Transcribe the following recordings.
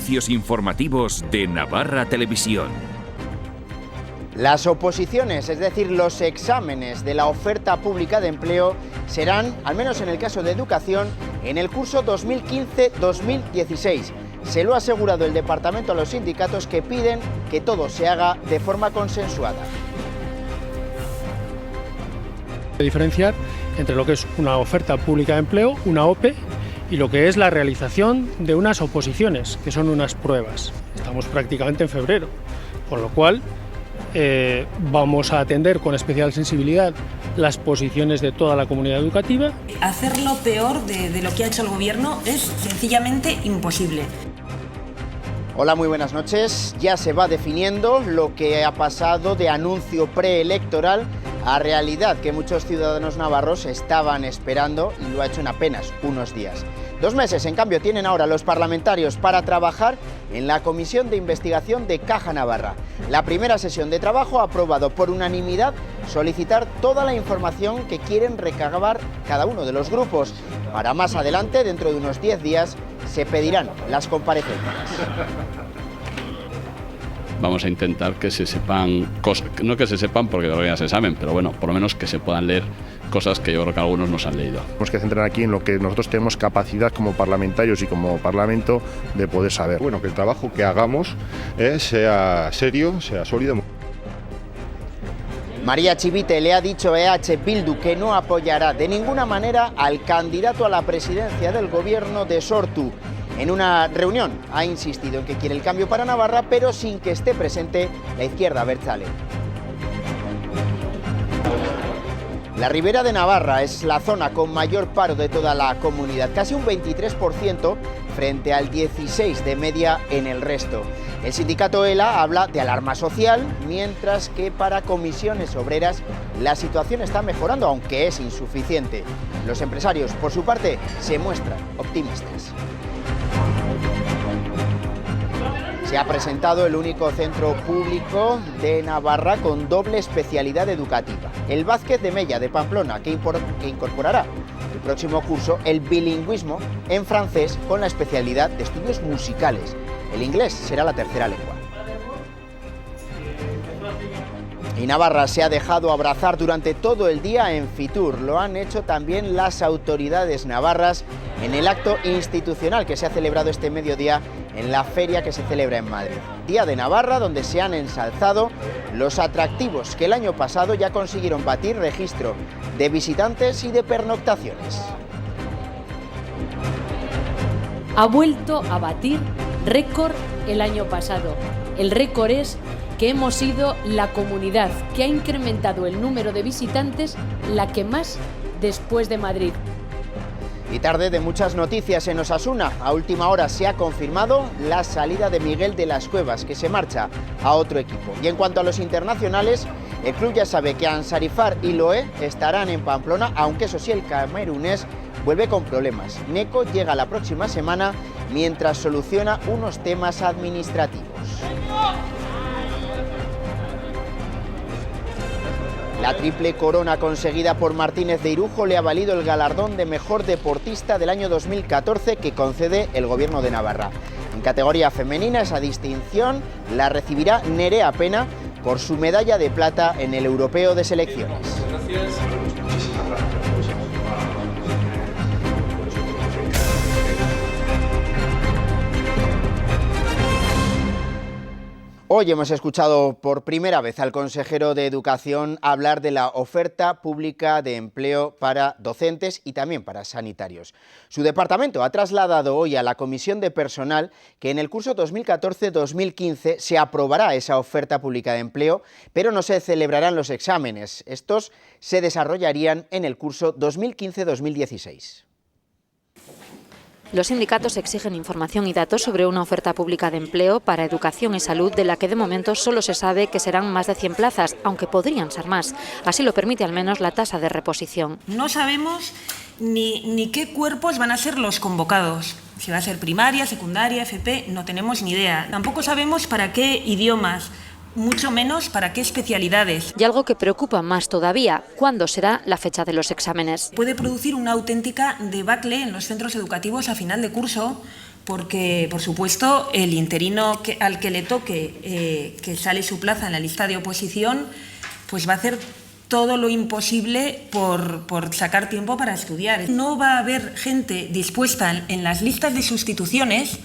servicios informativos de Navarra Televisión. Las oposiciones, es decir, los exámenes de la oferta pública de empleo, serán, al menos en el caso de educación, en el curso 2015-2016. Se lo ha asegurado el departamento a los sindicatos, que piden que todo se haga de forma consensuada. Diferenciar entre lo que es una oferta pública de empleo, una OPE, y lo que es la realización de unas oposiciones, que son unas pruebas. Estamos prácticamente en febrero, con lo cual vamos a atender con especial sensibilidad las posiciones de toda la comunidad educativa. Hacerlo peor de lo que ha hecho el Gobierno es sencillamente imposible. Hola, muy buenas noches. Ya se va definiendo lo que ha pasado de anuncio preelectoral a realidad que muchos ciudadanos navarros estaban esperando, y lo ha hecho en apenas unos días. 2 meses, en cambio, tienen ahora los parlamentarios para trabajar en la Comisión de Investigación de Caja Navarra. La primera sesión de trabajo ha aprobado por unanimidad solicitar toda la información que quieren recabar cada uno de los grupos. Para más adelante, dentro de unos 10 días, se pedirán las comparecencias. Vamos a intentar que se sepan cosas, no que se sepan porque todavía ya se saben, pero bueno, por lo menos que se puedan leer cosas que yo creo que algunos nos han leído. Tenemos que centrar aquí en lo que nosotros tenemos capacidad como parlamentarios y como Parlamento de poder saber. Bueno, que el trabajo que hagamos sea serio, sea sólido. María Chivite le ha dicho a EH Bildu que no apoyará de ninguna manera al candidato a la presidencia del gobierno de Sortu. En una reunión ha insistido en que quiere el cambio para Navarra, pero sin que esté presente la izquierda abertzale. La Ribera de Navarra es la zona con mayor paro de toda la comunidad, casi un 23% frente al 16% de media en el resto. El sindicato ELA habla de alarma social, mientras que para comisiones obreras la situación está mejorando, aunque es insuficiente. Los empresarios, por su parte, se muestran optimistas. Se ha presentado el único centro público de Navarra con doble especialidad educativa, el Vázquez de Mella de Pamplona, que incorporará el próximo curso el bilingüismo en francés con la especialidad de estudios musicales. El inglés será la tercera lengua. Y Navarra se ha dejado abrazar durante todo el día en Fitur. Lo han hecho también las autoridades navarras en el acto institucional que se ha celebrado este mediodía en la feria que se celebra en Madrid. Día de Navarra, donde se han ensalzado los atractivos que el año pasado ya consiguieron batir registro de visitantes y de pernoctaciones. Ha vuelto a batir récord el año pasado. El récord es que hemos sido la comunidad que ha incrementado el número de visitantes, la que más después de Madrid. Y tarde de muchas noticias en Osasuna. A última hora se ha confirmado la salida de Miguel de las Cuevas, que se marcha a otro equipo. Y en cuanto a los internacionales, el club ya sabe que Ansarifar y Loé estarán en Pamplona, aunque eso sí, el camerunés vuelve con problemas. Neco llega la próxima semana mientras soluciona unos temas administrativos. La triple corona conseguida por Martínez de Irujo le ha valido el galardón de mejor deportista del año 2014 que concede el Gobierno de Navarra. En categoría femenina, esa distinción la recibirá Nerea Pena por su medalla de plata en el Europeo de Selecciones. Gracias. Hoy hemos escuchado por primera vez al consejero de Educación hablar de la oferta pública de empleo para docentes y también para sanitarios. Su departamento ha trasladado hoy a la Comisión de Personal que en el curso 2014-2015 se aprobará esa oferta pública de empleo, pero no se celebrarán los exámenes. Estos se desarrollarían en el curso 2015-2016. Los sindicatos exigen información y datos sobre una oferta pública de empleo para educación y salud, de la que de momento solo se sabe que serán más de 100 plazas, aunque podrían ser más. Así lo permite al menos la tasa de reposición. No sabemos ni qué cuerpos van a ser los convocados. Si va a ser primaria, secundaria, FP, no tenemos ni idea. Tampoco sabemos para qué idiomas, mucho menos para qué especialidades. Y algo que preocupa más todavía, ¿cuándo será la fecha de los exámenes? Puede producir una auténtica debacle en los centros educativos a final de curso, porque, por supuesto, el interino al que le toque, que sale su plaza en la lista de oposición, pues va a hacer todo lo imposible por sacar tiempo para estudiar. No va a haber gente dispuesta en las listas de sustituciones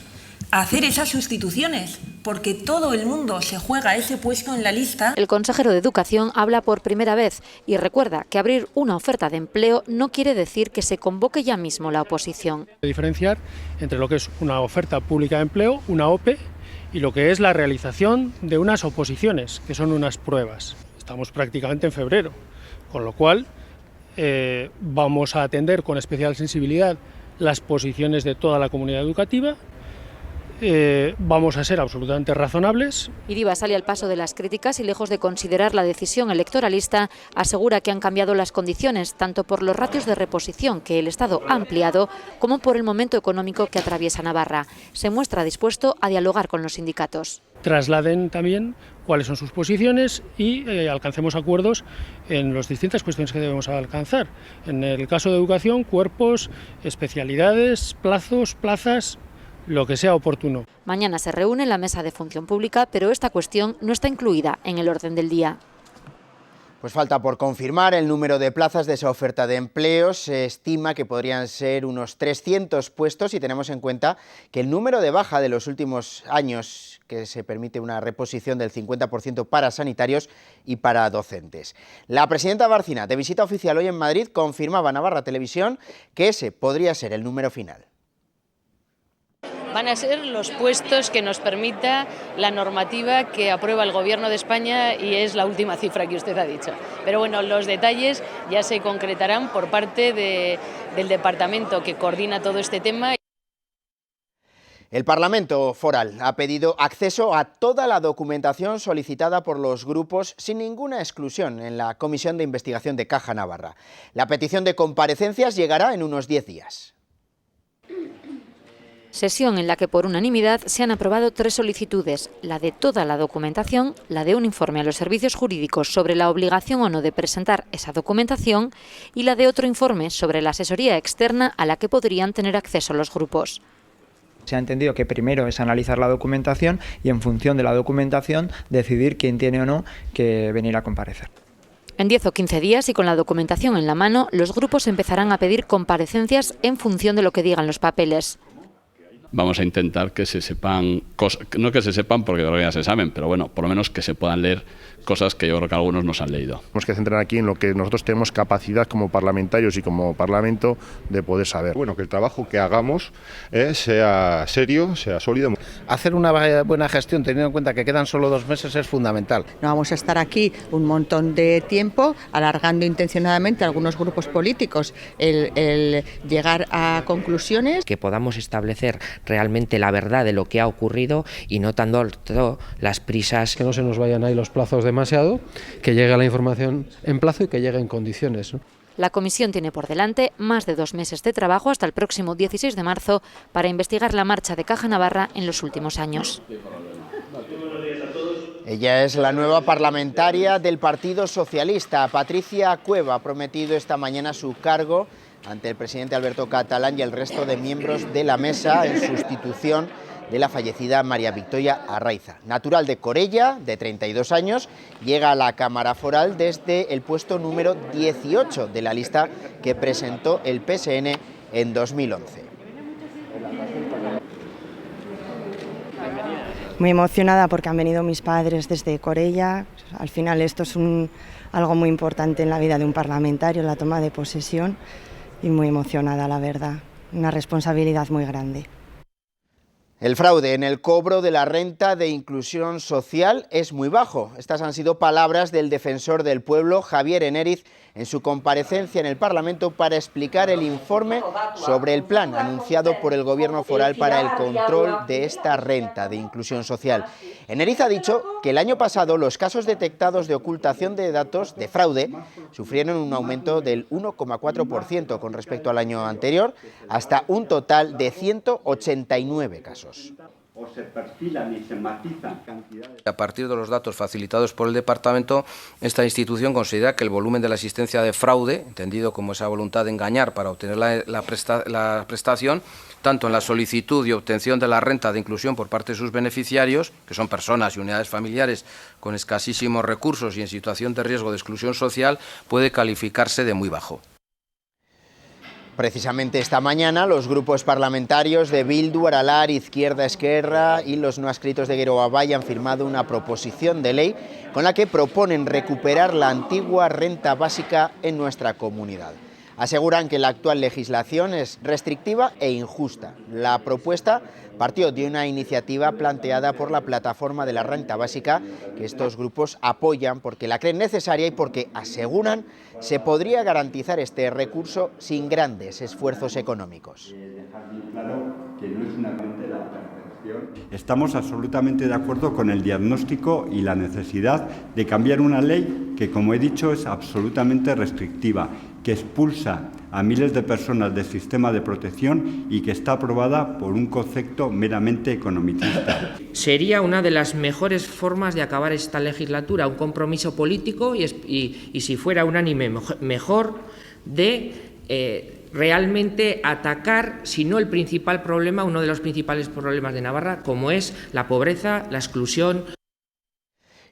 a hacer esas sustituciones, porque todo el mundo se juega ese puesto en la lista. El consejero de Educación habla por primera vez y recuerda que abrir una oferta de empleo no quiere decir que se convoque ya mismo la oposición. Diferenciar entre lo que es una oferta pública de empleo, una OPE, y lo que es la realización de unas oposiciones, que son unas pruebas. Estamos prácticamente en febrero, con lo cual vamos a atender con especial sensibilidad las posiciones de toda la comunidad educativa. Vamos a ser absolutamente razonables. Iriba sale al paso de las críticas y, lejos de considerar la decisión electoralista, asegura que han cambiado las condiciones, tanto por los ratios de reposición que el Estado ha ampliado, como por el momento económico que atraviesa Navarra. Se muestra dispuesto a dialogar con los sindicatos. Trasladen también cuáles son sus posiciones y alcancemos acuerdos en las distintas cuestiones que debemos alcanzar. En el caso de educación, cuerpos, especialidades, plazos, plazas, lo que sea oportuno. Mañana se reúne la mesa de función pública, pero esta cuestión no está incluida en el orden del día. Pues falta por confirmar el número de plazas de esa oferta de empleo. Se estima que podrían ser unos 300 puestos y tenemos en cuenta que el número de baja de los últimos años, que se permite una reposición del 50% para sanitarios y para docentes. La presidenta Bárcena, de visita oficial hoy en Madrid, confirmaba a Navarra Televisión que ese podría ser el número final. Van a ser los puestos que nos permita la normativa que aprueba el Gobierno de España y es la última cifra que usted ha dicho. Pero bueno, los detalles ya se concretarán por parte del departamento que coordina todo este tema. El Parlamento Foral ha pedido acceso a toda la documentación solicitada por los grupos sin ninguna exclusión en la Comisión de Investigación de Caja Navarra. La petición de comparecencias llegará en unos 10 días. Sesión en la que por unanimidad se han aprobado 3 solicitudes, la de toda la documentación, la de un informe a los servicios jurídicos sobre la obligación o no de presentar esa documentación y la de otro informe sobre la asesoría externa a la que podrían tener acceso los grupos. Se ha entendido que primero es analizar la documentación y en función de la documentación decidir quién tiene o no que venir a comparecer. En 10 o 15 días y con la documentación en la mano, los grupos empezarán a pedir comparecencias en función de lo que digan los papeles. Vamos a intentar que se sepan cosas, no que se sepan porque todavía ya se saben, pero bueno, por lo menos que se puedan leer cosas que yo creo que algunos nos han leído. Tenemos que centrar aquí en lo que nosotros tenemos capacidad como parlamentarios y como Parlamento de poder saber. Bueno, que el trabajo que hagamos sea serio, sea sólido. Hacer una buena gestión teniendo en cuenta que quedan solo 2 meses es fundamental. No vamos a estar aquí un montón de tiempo alargando intencionadamente a algunos grupos políticos el llegar a conclusiones. Que podamos establecer realmente la verdad de lo que ha ocurrido y no tanto las prisas. Que no se nos vayan ahí los plazos demasiado, que llegue la información en plazo y que llegue en condiciones, ¿no? La comisión tiene por delante más de 2 meses de trabajo hasta el próximo 16 de marzo para investigar la marcha de Caja Navarra en los últimos años. Ella es la nueva parlamentaria del Partido Socialista. Patricia Cueva ha prometido esta mañana su cargo ante el presidente Alberto Catalán y el resto de miembros de la mesa en sustitución de la fallecida María Victoria Arraiza. Natural de Corella, de 32 años, llega a la Cámara Foral desde el puesto número 18 de la lista que presentó el PSN en 2011. Muy emocionada porque han venido mis padres desde Corella. Al final esto es algo muy importante en la vida de un parlamentario, la toma de posesión, y muy emocionada, la verdad. Una responsabilidad muy grande. El fraude en el cobro de la renta de inclusión social es muy bajo. Estas han sido palabras del defensor del pueblo, Javier Enériz, en su comparecencia en el Parlamento para explicar el informe sobre el plan anunciado por el Gobierno foral para el control de esta renta de inclusión social. Enériz ha dicho que el año pasado los casos detectados de ocultación de datos de fraude sufrieron un aumento del 1,4% con respecto al año anterior, hasta un total de 189 casos. o se perfilan y se matizan cantidades. A partir de los datos facilitados por el Departamento, esta institución considera que el volumen de la existencia de fraude, entendido como esa voluntad de engañar para obtener la prestación, tanto en la solicitud y obtención de la renta de inclusión por parte de sus beneficiarios, que son personas y unidades familiares con escasísimos recursos y en situación de riesgo de exclusión social, puede calificarse de muy bajo. Precisamente esta mañana los grupos parlamentarios de Bildu, Aralar, Izquierda Esquerra y los no adscritos de Geroa-Bai han firmado una proposición de ley con la que proponen recuperar la antigua renta básica en nuestra comunidad. Aseguran que la actual legislación es restrictiva e injusta. La propuesta partió de una iniciativa planteada por la plataforma de la renta básica que estos grupos apoyan porque la creen necesaria y porque aseguran se podría garantizar este recurso sin grandes esfuerzos económicos. Estamos absolutamente de acuerdo con el diagnóstico y la necesidad de cambiar una ley que, como he dicho, es absolutamente restrictiva, que expulsa a miles de personas del sistema de protección y que está aprobada por un concepto meramente economicista. Sería una de las mejores formas de acabar esta legislatura, un compromiso político y si fuera unánime, mejor de realmente atacar, si no el principal problema, uno de los principales problemas de Navarra, como es la pobreza, la exclusión.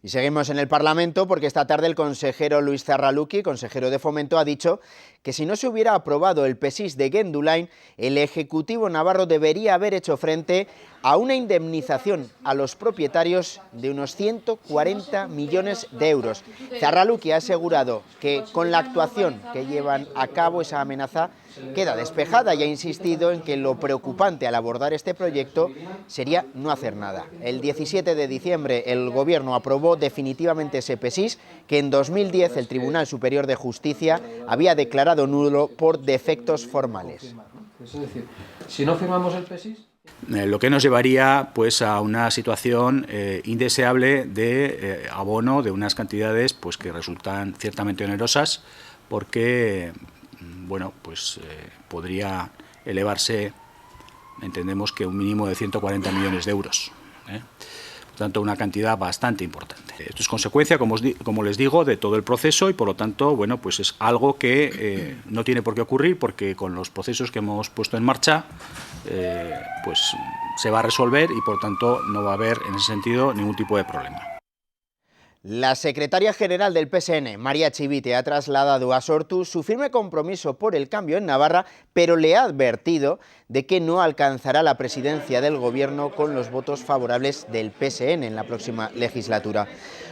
Y seguimos en el Parlamento porque esta tarde el consejero Luis Zarraluki, consejero de Fomento, ha dicho que si no se hubiera aprobado el PESIS de Gendulain, el Ejecutivo navarro debería haber hecho frente a una indemnización a los propietarios de unos 140 millones de euros. Zarraluki ha asegurado que con la actuación que llevan a cabo esa amenaza queda despejada y ha insistido en que lo preocupante al abordar este proyecto sería no hacer nada. El 17 de diciembre el Gobierno aprobó definitivamente ese PESIS que en 2010 el Tribunal Superior de Justicia había declarado nulo por defectos formales. Es decir, si no firmamos el PESIS... Lo que nos llevaría pues a una situación indeseable de abono de unas cantidades pues que resultan ciertamente onerosas porque bueno, pues podría elevarse, entendemos que un mínimo de 140 millones de euros. Por tanto, una cantidad bastante importante. Esto es consecuencia, como les digo, de todo el proceso y, por lo tanto, bueno, pues es algo que no tiene por qué ocurrir porque con los procesos que hemos puesto en marcha, pues se va a resolver y, por tanto, no va a haber, en ese sentido, ningún tipo de problema. La secretaria general del PSN, María Chivite, ha trasladado a Sortu su firme compromiso por el cambio en Navarra, pero le ha advertido de que no alcanzará la presidencia del Gobierno con los votos favorables del PSN en la próxima legislatura.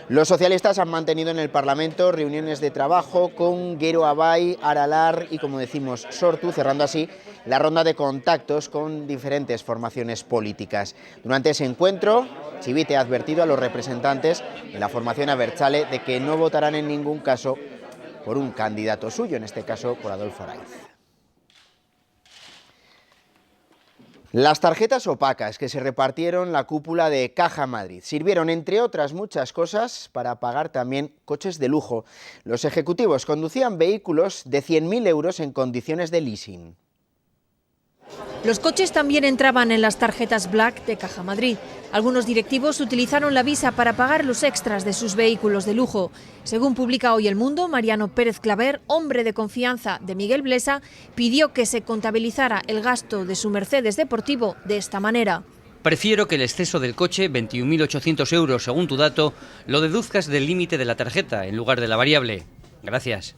Los socialistas han mantenido en el Parlamento reuniones de trabajo con Geroa-Bai, Aralar y, como decimos, Sortu, cerrando así la ronda de contactos con diferentes formaciones políticas. Durante ese encuentro, Chivite ha advertido a los representantes de la formación abertzale de que no votarán en ningún caso por un candidato suyo, en este caso por Adolfo Araiz. Las tarjetas opacas que se repartieron la cúpula de Caja Madrid sirvieron, entre otras muchas cosas, para pagar también coches de lujo. Los ejecutivos conducían vehículos de 100.000 euros en condiciones de leasing. Los coches también entraban en las tarjetas Black de Caja Madrid. Algunos directivos utilizaron la visa para pagar los extras de sus vehículos de lujo. Según publica hoy El Mundo, Mariano Pérez Claver, hombre de confianza de Miguel Blesa, pidió que se contabilizara el gasto de su Mercedes deportivo de esta manera. Prefiero que el exceso del coche, 21.800 euros según tu dato, lo deduzcas del límite de la tarjeta en lugar de la variable. Gracias.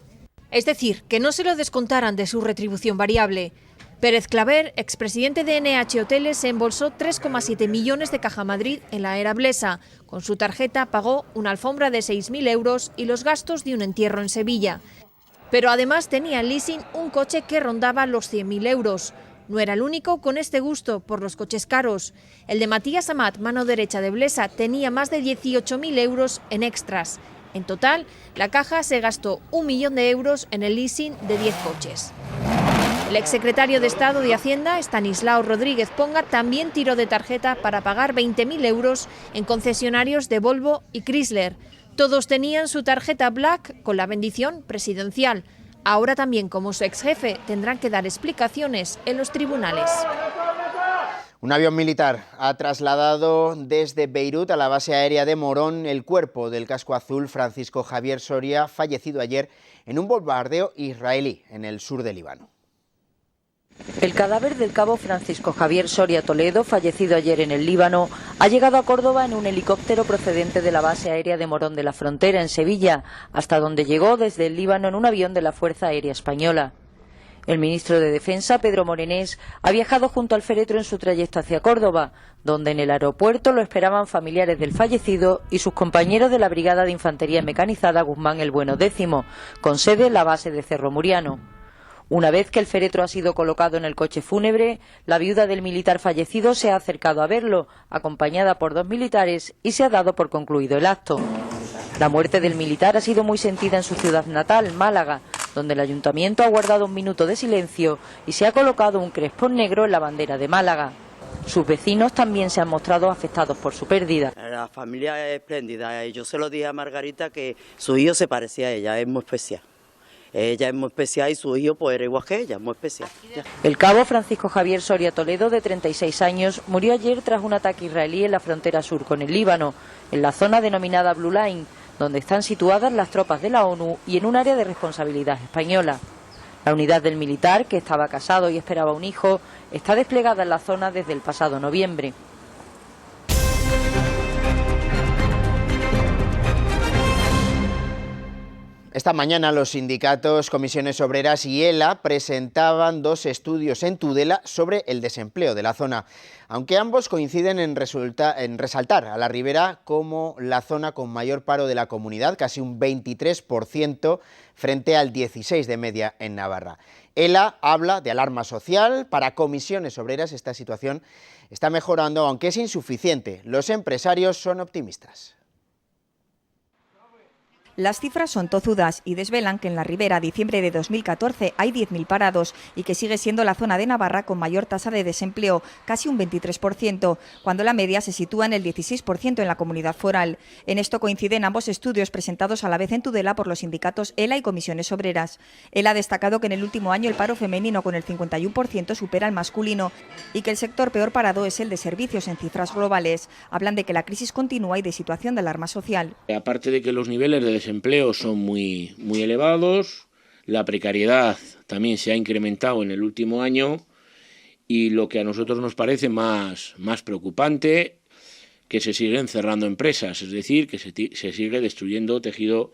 Es decir, que no se lo descontaran de su retribución variable. Pérez Claver, expresidente de NH Hoteles, se embolsó 3,7 millones de Caja Madrid en la era Blesa. Con su tarjeta pagó una alfombra de 6.000 euros y los gastos de un entierro en Sevilla. Pero además tenía en leasing un coche que rondaba los 100.000 euros. No era el único con este gusto por los coches caros. El de Matías Amat, mano derecha de Blesa, tenía más de 18.000 euros en extras. En total, la Caja se gastó 1 millón de euros en el leasing de 10 coches. El exsecretario de Estado de Hacienda, Estanislao Rodríguez Ponga, también tiró de tarjeta para pagar 20.000 euros en concesionarios de Volvo y Chrysler. Todos tenían su tarjeta Black con la bendición presidencial. Ahora también, como su exjefe, tendrán que dar explicaciones en los tribunales. Un avión militar ha trasladado desde Beirut a la base aérea de Morón el cuerpo del casco azul Francisco Javier Soria, fallecido ayer en un bombardeo israelí en el sur de Líbano. El cadáver del cabo Francisco Javier Soria Toledo, fallecido ayer en el Líbano, ha llegado a Córdoba en un helicóptero procedente de la base aérea de Morón de la Frontera, en Sevilla, hasta donde llegó desde el Líbano en un avión de la Fuerza Aérea Española. El ministro de Defensa, Pedro Morenés, ha viajado junto al féretro en su trayecto hacia Córdoba, donde en el aeropuerto lo esperaban familiares del fallecido y sus compañeros de la Brigada de Infantería Mecanizada Guzmán el Bueno X, con sede en la base de Cerro Muriano. Una vez que el féretro ha sido colocado en el coche fúnebre, la viuda del militar fallecido se ha acercado a verlo, acompañada por 2 militares, y se ha dado por concluido el acto. La muerte del militar ha sido muy sentida en su ciudad natal, Málaga, donde el ayuntamiento ha guardado un minuto de silencio y se ha colocado un crespón negro en la bandera de Málaga. Sus vecinos también se han mostrado afectados por su pérdida. La familia es espléndida. Yo se lo dije a Margarita que su hijo se parecía a ella, es muy especial. Ella es muy especial y su hijo pues era igual que ella, muy especial. El cabo Francisco Javier Soria Toledo, de 36 años, murió ayer tras un ataque israelí en la frontera sur con el Líbano, en la zona denominada Blue Line, donde están situadas las tropas de la ONU y en un área de responsabilidad española. La unidad del militar, que estaba casado y esperaba un hijo, está desplegada en la zona desde el pasado noviembre. Esta mañana los sindicatos, comisiones obreras y ELA presentaban 2 estudios en Tudela sobre el desempleo de la zona, aunque ambos coinciden en resaltar a la Ribera como la zona con mayor paro de la comunidad, casi un 23% frente al 16% de media en Navarra. ELA habla de alarma social. Para comisiones obreras esta situación está mejorando, aunque es insuficiente. Los empresarios son optimistas. Las cifras son tozudas y desvelan que en la Ribera, a diciembre de 2014, hay 10.000 parados y que sigue siendo la zona de Navarra con mayor tasa de desempleo, casi un 23%, cuando la media se sitúa en el 16% en la comunidad foral. En esto coinciden ambos estudios presentados a la vez en Tudela por los sindicatos ELA y comisiones obreras. ELA ha destacado que en el último año el paro femenino con el 51% supera al masculino y que el sector peor parado es el de servicios en cifras globales. Hablan de que la crisis continúa y de situación de alarma social. Aparte de que los niveles de desempleo son muy elevados, la precariedad también se ha incrementado en el último año y lo que a nosotros nos parece más preocupante, que se siguen cerrando empresas, es decir, que se sigue destruyendo tejido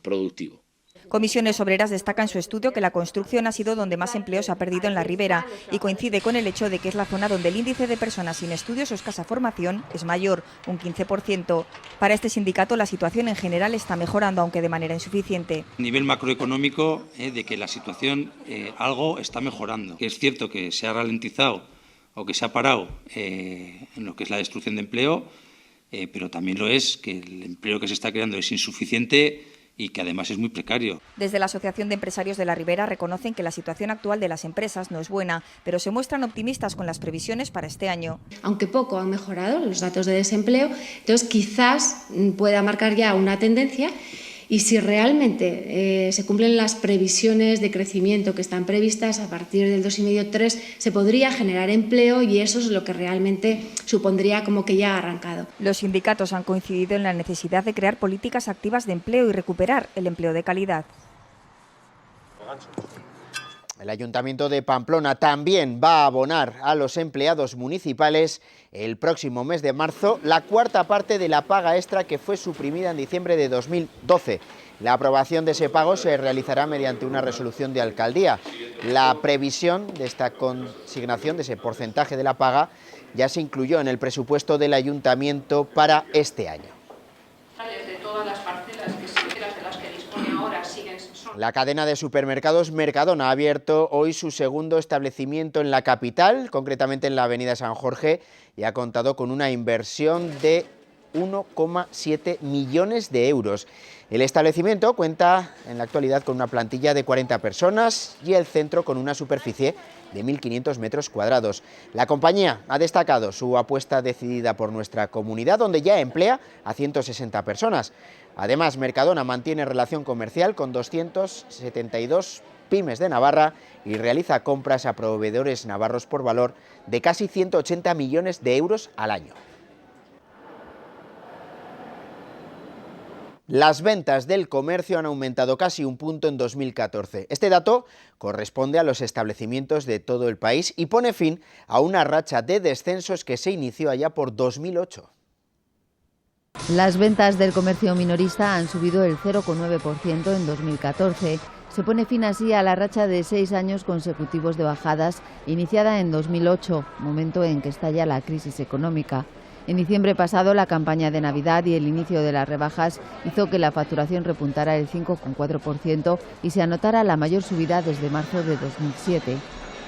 productivo. Comisiones Obreras destaca en su estudio que la construcción ha sido donde más empleo se ha perdido en la Ribera y coincide con el hecho de que es la zona donde el índice de personas sin estudios o escasa formación es mayor, un 15%. Para este sindicato la situación en general está mejorando, aunque de manera insuficiente. A nivel macroeconómico, de que la situación algo está mejorando. Que es cierto que se ha ralentizado o que se ha parado en lo que es la destrucción de empleo, pero también lo es que el empleo que se está creando es insuficiente y que además es muy precario. Desde la Asociación de Empresarios de la Ribera reconocen que la situación actual de las empresas no es buena, pero se muestran optimistas con las previsiones para este año. Aunque poco han mejorado los datos de desempleo, entonces quizás pueda marcar ya una tendencia. Y si realmente se cumplen las previsiones de crecimiento que están previstas, a partir del 2,5-3 se podría generar empleo y eso es lo que realmente supondría como que ya ha arrancado. Los sindicatos han coincidido en la necesidad de crear políticas activas de empleo y recuperar el empleo de calidad. El Ayuntamiento de Pamplona también va a abonar a los empleados municipales el próximo mes de marzo la cuarta parte de la paga extra que fue suprimida en diciembre de 2012. La aprobación de ese pago se realizará mediante una resolución de alcaldía. La previsión de esta consignación de ese porcentaje de la paga ya se incluyó en el presupuesto del Ayuntamiento para este año. De todas las parcelas que de las que dispone ahora siguen. La cadena de supermercados Mercadona ha abierto hoy su segundo establecimiento en la capital, concretamente en la avenida San Jorge, y ha contado con una inversión de 1,7 millones de euros. El establecimiento cuenta en la actualidad con una plantilla de 40 personas y el centro con una superficie de 1.500 metros cuadrados. La compañía ha destacado su apuesta decidida por nuestra comunidad, donde ya emplea a 160 personas. Además, Mercadona mantiene relación comercial con 272 pymes de Navarra y realiza compras a proveedores navarros por valor de casi 180 millones de euros al año. Las ventas del comercio han aumentado casi un punto en 2014. Este dato corresponde a los establecimientos de todo el país y pone fin a una racha de descensos que se inició allá por 2008. Las ventas del comercio minorista han subido el 0,9% en 2014. Se pone fin así a la racha de 6 años consecutivos de bajadas iniciada en 2008, momento en que estalla la crisis económica. En diciembre pasado, la campaña de Navidad y el inicio de las rebajas hizo que la facturación repuntara el 5,4% y se anotara la mayor subida desde marzo de 2007.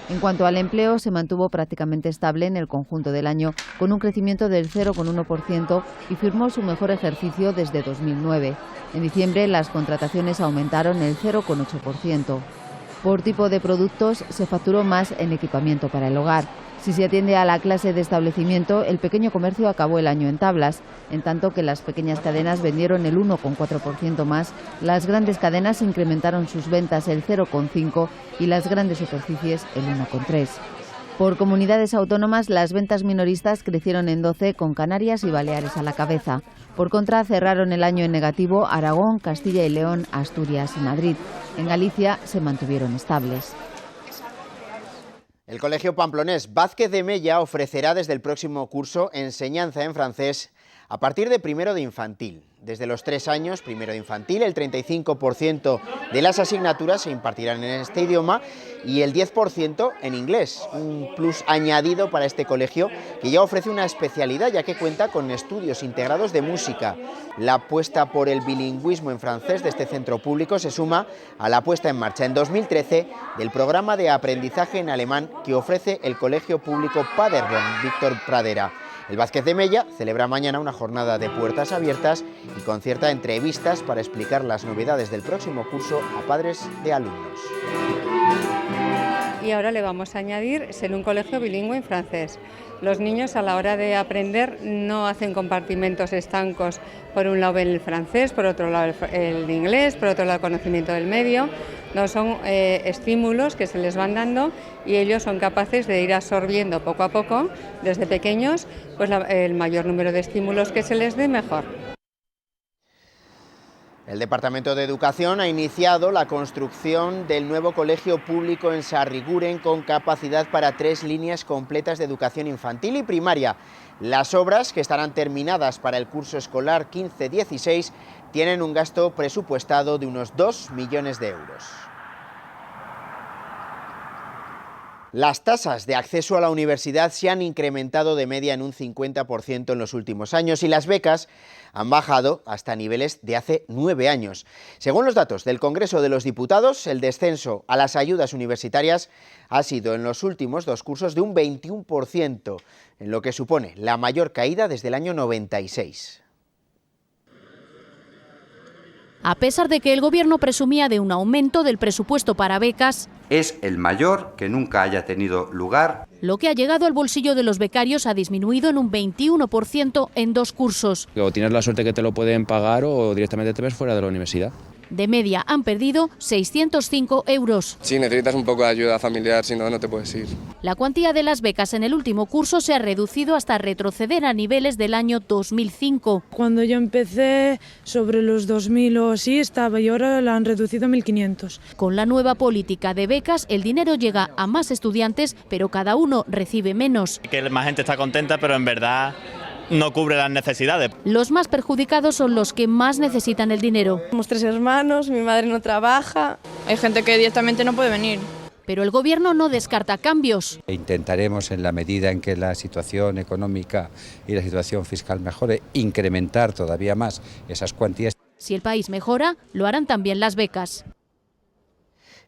En cuanto al empleo, se mantuvo prácticamente estable en el conjunto del año, con un crecimiento del 0,1% y firmó su mejor ejercicio desde 2009. En diciembre, las contrataciones aumentaron el 0,8%. Por tipo de productos, se facturó más en equipamiento para el hogar. Si se atiende a la clase de establecimiento, el pequeño comercio acabó el año en tablas, en tanto que las pequeñas cadenas vendieron el 1,4% más, las grandes cadenas incrementaron sus ventas el 0,5% y las grandes superficies el 1,3%. Por comunidades autónomas, las ventas minoristas crecieron en 12, con Canarias y Baleares a la cabeza. Por contra, cerraron el año en negativo Aragón, Castilla y León, Asturias y Madrid. En Galicia se mantuvieron estables. El Colegio Pamplonés Vázquez de Mella ofrecerá desde el próximo curso enseñanza en francés a partir de primero de infantil. Desde los 3 años, primero de infantil, el 35% de las asignaturas se impartirán en este idioma y el 10% en inglés. Un plus añadido para este colegio que ya ofrece una especialidad, ya que cuenta con estudios integrados de música. La apuesta por el bilingüismo en francés de este centro público se suma a la puesta en marcha en 2013 del programa de aprendizaje en alemán que ofrece el Colegio Público Paderborn Víctor Pradera. El Vázquez de Mella celebra mañana una jornada de puertas abiertas y concierta entrevistas para explicar las novedades del próximo curso a padres de alumnos. Y ahora le vamos a añadir ser un colegio bilingüe en francés. Los niños a la hora de aprender no hacen compartimentos estancos, por un lado ven el francés, por otro lado el inglés, por otro lado el conocimiento del medio. No son estímulos que se les van dando y ellos son capaces de ir absorbiendo poco a poco, desde pequeños, pues el mayor número de estímulos que se les dé, mejor. El Departamento de Educación ha iniciado la construcción del nuevo colegio público en Sarriguren con capacidad para 3 líneas completas de educación infantil y primaria. Las obras, que estarán terminadas para el curso escolar 15-16, tienen un gasto presupuestado de unos 2 millones de euros. Las tasas de acceso a la universidad se han incrementado de media en un 50% en los últimos años y las becas han bajado hasta niveles de hace 9 años. Según los datos del Congreso de los Diputados, el descenso a las ayudas universitarias ha sido en los últimos 2 cursos de un 21%, en lo que supone la mayor caída desde el año 96. A pesar de que el Gobierno presumía de un aumento del presupuesto para becas, es el mayor que nunca haya tenido lugar. Lo que ha llegado al bolsillo de los becarios ha disminuido en un 21% en 2 cursos. O tienes la suerte que te lo pueden pagar o directamente te ves fuera de la universidad. De media han perdido 605 euros. Sí, necesitas un poco de ayuda familiar, si no, no te puedes ir. La cuantía de las becas en el último curso se ha reducido hasta retroceder a niveles del año 2005. Cuando yo empecé, sobre los 2.000 o así estaba y ahora la han reducido a 1.500. Con la nueva política de becas, el dinero llega a más estudiantes, pero cada uno recibe menos. Que más gente está contenta, pero en verdad no cubre las necesidades. Los más perjudicados son los que más necesitan el dinero. Somos 3 hermanos, mi madre no trabaja, hay gente que directamente no puede venir. Pero el Gobierno no descarta cambios. Intentaremos, en la medida en que la situación económica y la situación fiscal mejore, incrementar todavía más esas cuantías. Si el país mejora, lo harán también las becas.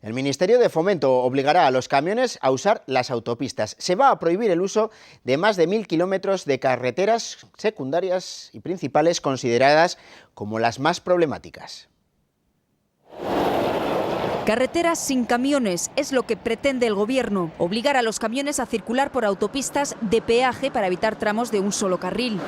El Ministerio de Fomento obligará a los camiones a usar las autopistas. Se va a prohibir el uso de más de 1.000 kilómetros de carreteras secundarias y principales consideradas como las más problemáticas. Carreteras sin camiones es lo que pretende el Gobierno, obligar a los camiones a circular por autopistas de peaje para evitar tramos de un solo carril.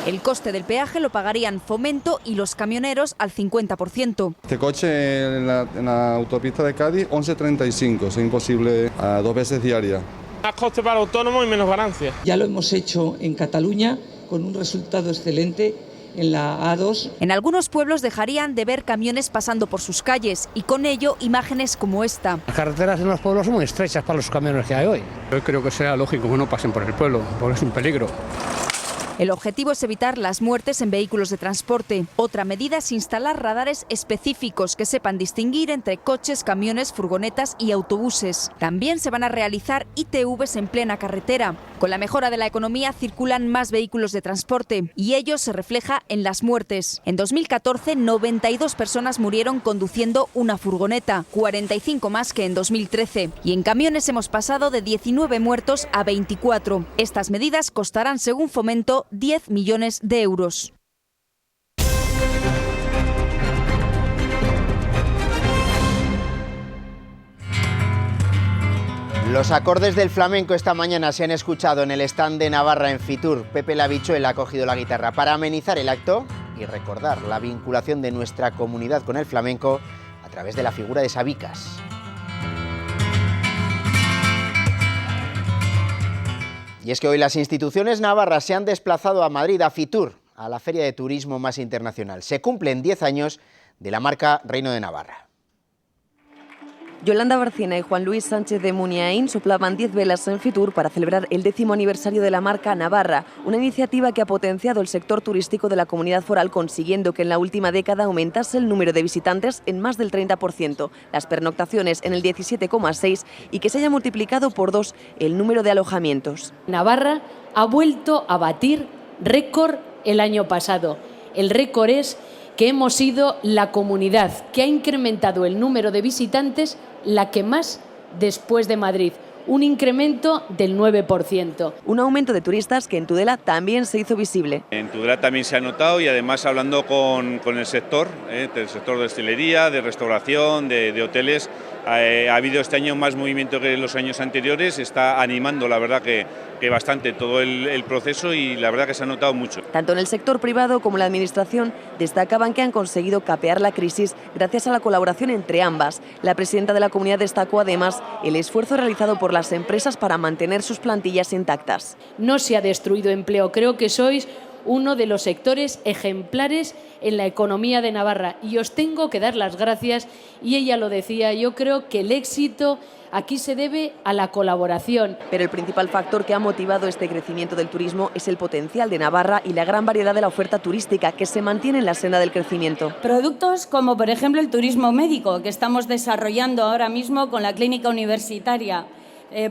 El coste del peaje lo pagarían Fomento y los camioneros al 50%. Este coche en la autopista de Cádiz, 11,35, es imposible, 2 veces diarias. Más coste para el autónomo y menos ganancias. Ya lo hemos hecho en Cataluña con un resultado excelente. En la A2. En algunos pueblos dejarían de ver camiones pasando por sus calles y con ello imágenes como esta. Las carreteras en los pueblos son muy estrechas para los camiones que hay hoy. Yo creo que sea lógico que no pasen por el pueblo, porque es un peligro. El objetivo es evitar las muertes en vehículos de transporte. Otra medida es instalar radares específicos que sepan distinguir entre coches, camiones, furgonetas y autobuses. También se van a realizar ITVs en plena carretera. Con la mejora de la economía circulan más vehículos de transporte y ello se refleja en las muertes. En 2014, 92 personas murieron conduciendo una furgoneta, 45 más que en 2013. Y en camiones hemos pasado de 19 muertos a 24. Estas medidas costarán, según Fomento, 10 millones de euros. Los acordes del flamenco esta mañana se han escuchado en el stand de Navarra en Fitur. Pepe Labichuel ha cogido la guitarra para amenizar el acto y recordar la vinculación de nuestra comunidad con el flamenco a través de la figura de Sabicas. Y es que hoy las instituciones navarras se han desplazado a Madrid, a Fitur, a la feria de turismo más internacional. Se cumplen 10 años de la marca Reino de Navarra. Yolanda Barcina y Juan Luis Sánchez de Muniain soplaban 10 velas en Fitur para celebrar el 10º aniversario de la marca Navarra, una iniciativa que ha potenciado el sector turístico de la comunidad foral, consiguiendo que en la última década aumentase el número de visitantes en más del 30%, las pernoctaciones en el 17,6% y que se haya multiplicado por 2 el número de alojamientos. Navarra ha vuelto a batir récord el año pasado. El récord es que hemos sido la comunidad que ha incrementado el número de visitantes, la que más después de Madrid, un incremento del 9%. Un aumento de turistas que en Tudela también se hizo visible. En Tudela también se ha notado y además hablando con el sector, del sector de hostelería, de restauración, de hoteles, ha habido este año más movimiento que en los años anteriores, está animando la verdad que bastante todo el proceso y la verdad que se ha notado mucho. Tanto en el sector privado como en la administración destacaban que han conseguido capear la crisis gracias a la colaboración entre ambas. La presidenta de la comunidad destacó además el esfuerzo realizado por las empresas para mantener sus plantillas intactas. No se ha destruido empleo, creo que sois uno de los sectores ejemplares en la economía de Navarra y os tengo que dar las gracias, y ella lo decía, yo creo que el éxito aquí se debe a la colaboración. Pero el principal factor que ha motivado este crecimiento del turismo es el potencial de Navarra y la gran variedad de la oferta turística que se mantiene en la senda del crecimiento. Productos como por ejemplo el turismo médico que estamos desarrollando ahora mismo con la clínica universitaria.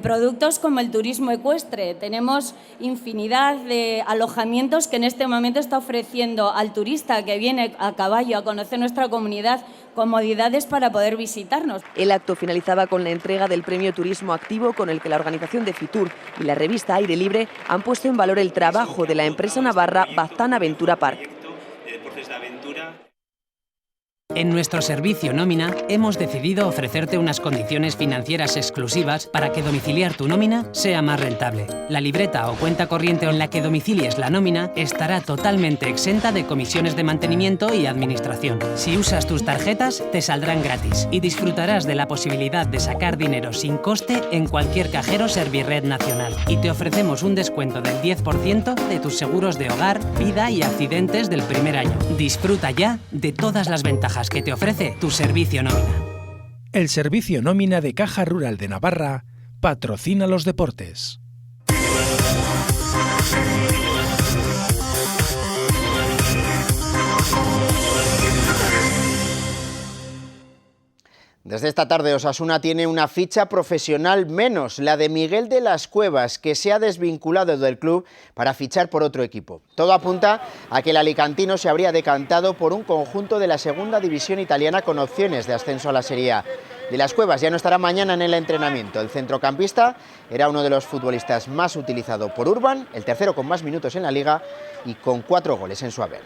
Productos como el turismo ecuestre. Tenemos infinidad de alojamientos que en este momento está ofreciendo al turista que viene a caballo a conocer nuestra comunidad comodidades para poder visitarnos. El acto finalizaba con la entrega del Premio Turismo Activo, con el que la organización de Fitur y la revista Aire Libre han puesto en valor el trabajo de la empresa navarra Baztán Aventura Park. En nuestro servicio nómina hemos decidido ofrecerte unas condiciones financieras exclusivas para que domiciliar tu nómina sea más rentable. La libreta o cuenta corriente en la que domicilies la nómina estará totalmente exenta de comisiones de mantenimiento y administración. Si usas tus tarjetas, te saldrán gratis y disfrutarás de la posibilidad de sacar dinero sin coste en cualquier cajero Servirred nacional. Y te ofrecemos un descuento del 10% de tus seguros de hogar, vida y accidentes del primer año. Disfruta ya de todas las ventajas que te ofrece tu servicio nómina. El servicio nómina de Caja Rural de Navarra patrocina los deportes. Desde esta tarde Osasuna tiene una ficha profesional menos, la de Miguel de las Cuevas, que se ha desvinculado del club para fichar por otro equipo. Todo apunta a que el alicantino se habría decantado por un conjunto de la segunda división italiana con opciones de ascenso a la Serie A. De las Cuevas ya no estará mañana en el entrenamiento. El centrocampista era uno de los futbolistas más utilizado por Urban, el tercero con más minutos en la Liga y con 4 goles en su haber.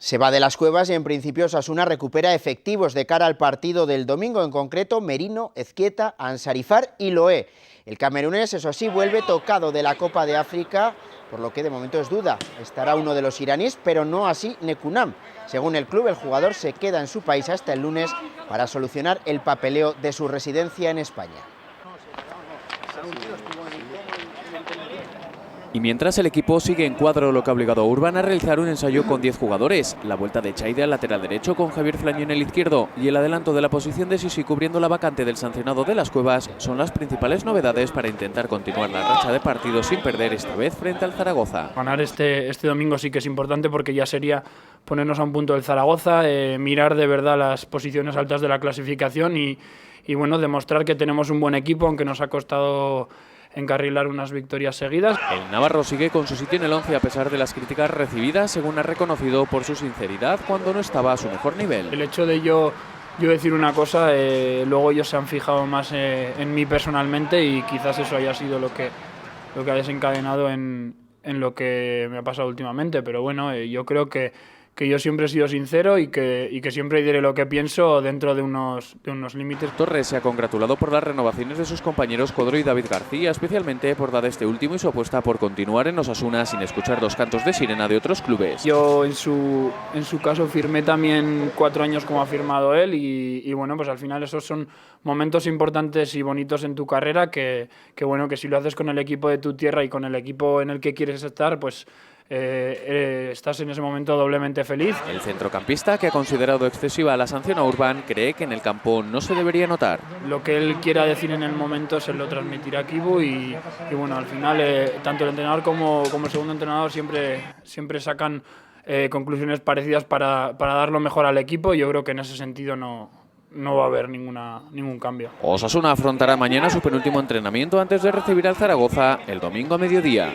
Se va de las Cuevas y en principio Osasuna recupera efectivos de cara al partido del domingo, en concreto Merino, Ezquieta, Ansarifar y Loé. El camerunés, eso sí, vuelve tocado de la Copa de África, por lo que de momento es duda. Estará uno de los iraníes, pero no así Nekunam. Según el club, el jugador se queda en su país hasta el lunes para solucionar el papeleo de su residencia en España. Y mientras el equipo sigue en cuadro, lo que ha obligado a Urban a realizar un ensayo con 10 jugadores. La vuelta de Chaide al lateral derecho con Javier Flaño en el izquierdo y el adelanto de la posición de Sisi cubriendo la vacante del sancionado de las Cuevas son las principales novedades para intentar continuar la racha de partidos sin perder, esta vez frente al Zaragoza. Ganar este domingo sí que es importante porque ya sería ponernos a un punto del Zaragoza, mirar de verdad las posiciones altas de la clasificación y bueno, demostrar que tenemos un buen equipo, aunque nos ha costado encarrilar unas victorias seguidas. El navarro sigue con su sitio en el 11 a pesar de las críticas recibidas, según ha reconocido por su sinceridad cuando no estaba a su mejor nivel. El hecho de yo decir una cosa, luego ellos se han fijado más en mí personalmente y quizás eso haya sido lo que ha desencadenado en lo que me ha pasado últimamente, pero bueno, yo creo que yo siempre he sido sincero y que siempre diré lo que pienso dentro de unos límites. Torres se ha congratulado por las renovaciones de sus compañeros Codro y David García, especialmente por dar este último y su apuesta por continuar en Osasuna sin escuchar los cantos de sirena de otros clubes. Yo en su caso firmé también 4 años como ha firmado él y bueno, pues al final esos son momentos importantes y bonitos en tu carrera que bueno, que si lo haces con el equipo de tu tierra y con el equipo en el que quieres estar, pues estás en ese momento doblemente feliz. El centrocampista, que ha considerado excesiva la sanción a Urban, cree que en el campo no se debería notar. Lo que él quiera decir en el momento se lo transmitirá a Kibu y bueno, al final tanto el entrenador como el segundo entrenador siempre sacan conclusiones parecidas para dar lo mejor al equipo y yo creo que en ese sentido no va a haber ningún cambio. Osasuna afrontará mañana su penúltimo entrenamiento antes de recibir al Zaragoza el domingo a mediodía.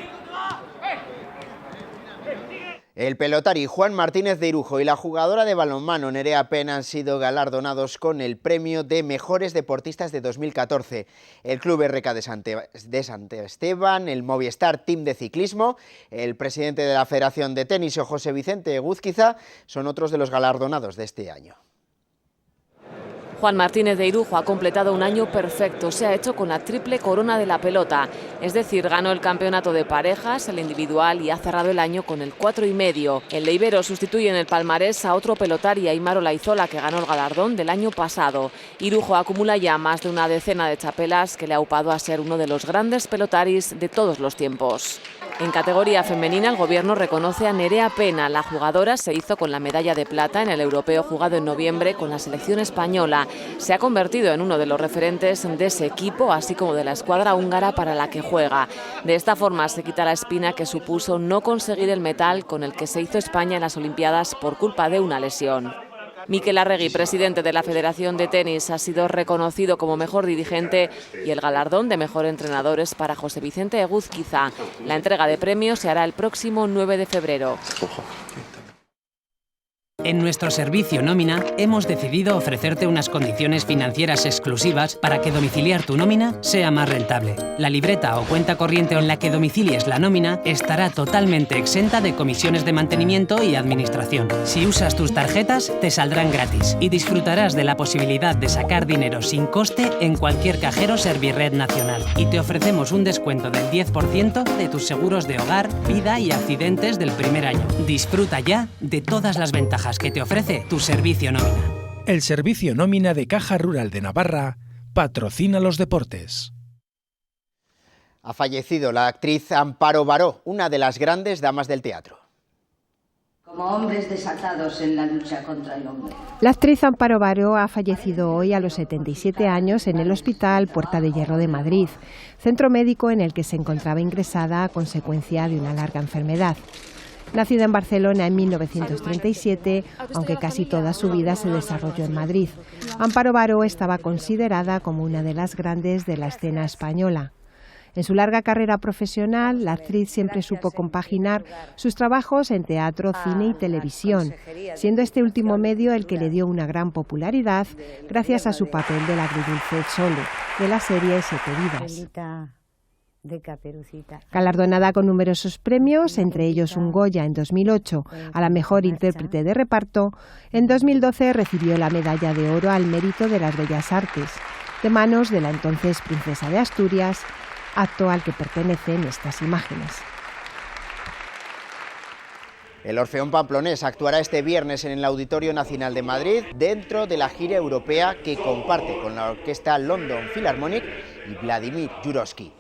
El pelotari Juan Martínez de Irujo y la jugadora de balonmano Nerea Pena han sido galardonados con el premio de Mejores Deportistas de 2014. El Club RK de Sant Esteban, el Movistar Team de Ciclismo, el presidente de la Federación de Tenis, José Vicente Guzquiza, son otros de los galardonados de este año. Juan Martínez de Irujo ha completado un año perfecto, se ha hecho con la triple corona de la pelota, es decir, ganó el campeonato de parejas, el individual y ha cerrado el año con el 4,5. El leibero sustituye en el palmarés a otro pelotari, Aimar Olaizola, que ganó el galardón del año pasado. Irujo acumula ya más de una decena de chapelas que le ha upado a ser uno de los grandes pelotaris de todos los tiempos. En categoría femenina, el Gobierno reconoce a Nerea Pena. La jugadora se hizo con la medalla de plata en el europeo jugado en noviembre con la selección española. Se ha convertido en uno de los referentes de ese equipo, así como de la escuadra húngara para la que juega. De esta forma se quita la espina que supuso no conseguir el metal con el que se hizo España en las Olimpiadas por culpa de una lesión. Mikel Arregui, presidente de la Federación de Tenis, ha sido reconocido como mejor dirigente y el galardón de mejor entrenador es para José Vicente Guzquiza. La entrega de premios se hará el próximo 9 de febrero. En nuestro servicio nómina hemos decidido ofrecerte unas condiciones financieras exclusivas para que domiciliar tu nómina sea más rentable. La libreta o cuenta corriente en la que domicilies la nómina estará totalmente exenta de comisiones de mantenimiento y administración. Si usas tus tarjetas, te saldrán gratis y disfrutarás de la posibilidad de sacar dinero sin coste en cualquier cajero Servirred nacional. Y te ofrecemos un descuento del 10% de tus seguros de hogar, vida y accidentes del primer año. Disfruta ya de todas las ventajas que te ofrece tu servicio nómina. El servicio nómina de Caja Rural de Navarra patrocina los deportes. Ha fallecido la actriz Amparo Baró, una de las grandes damas del teatro. Como hombres desatados en la lucha contra el hombre. La actriz Amparo Baró ha fallecido hoy a los 77 años en el Hospital Puerta de Hierro de Madrid, centro médico en el que se encontraba ingresada a consecuencia de una larga enfermedad. Nacida en Barcelona en 1937, aunque casi toda su vida se desarrolló en Madrid, Amparo Baró estaba considerada como una de las grandes de la escena española. En su larga carrera profesional, la actriz siempre supo compaginar sus trabajos en teatro, cine y televisión, siendo este último medio el que le dio una gran popularidad gracias a su papel del agridulce Chole, de la serie Siete Vidas. de Caperucita. Galardonada con numerosos premios, entre ellos un Goya en 2008 a la mejor intérprete de reparto, en 2012 recibió la medalla de oro al mérito de las bellas artes, de manos de la entonces princesa de Asturias, acto al que pertenecen estas imágenes. El Orfeón Pamplonés actuará este viernes en el Auditorio Nacional de Madrid dentro de la gira europea que comparte con la orquesta London Philharmonic y Vladimir Jurowski.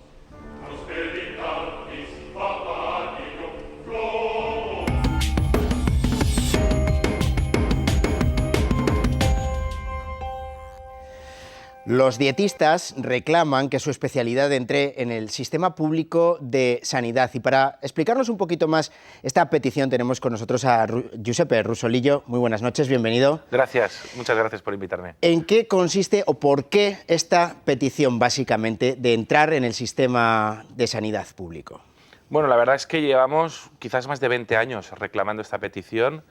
Los dietistas reclaman que su especialidad entre en el sistema público de sanidad. Y para explicarnos un poquito más esta petición tenemos con nosotros a Giuseppe Rusolillo. Muy buenas noches, bienvenido. Gracias, muchas gracias por invitarme. ¿En qué consiste o por qué esta petición, básicamente, de entrar en el sistema de sanidad público? Bueno, la verdad es que llevamos quizás más de 20 años reclamando esta petición.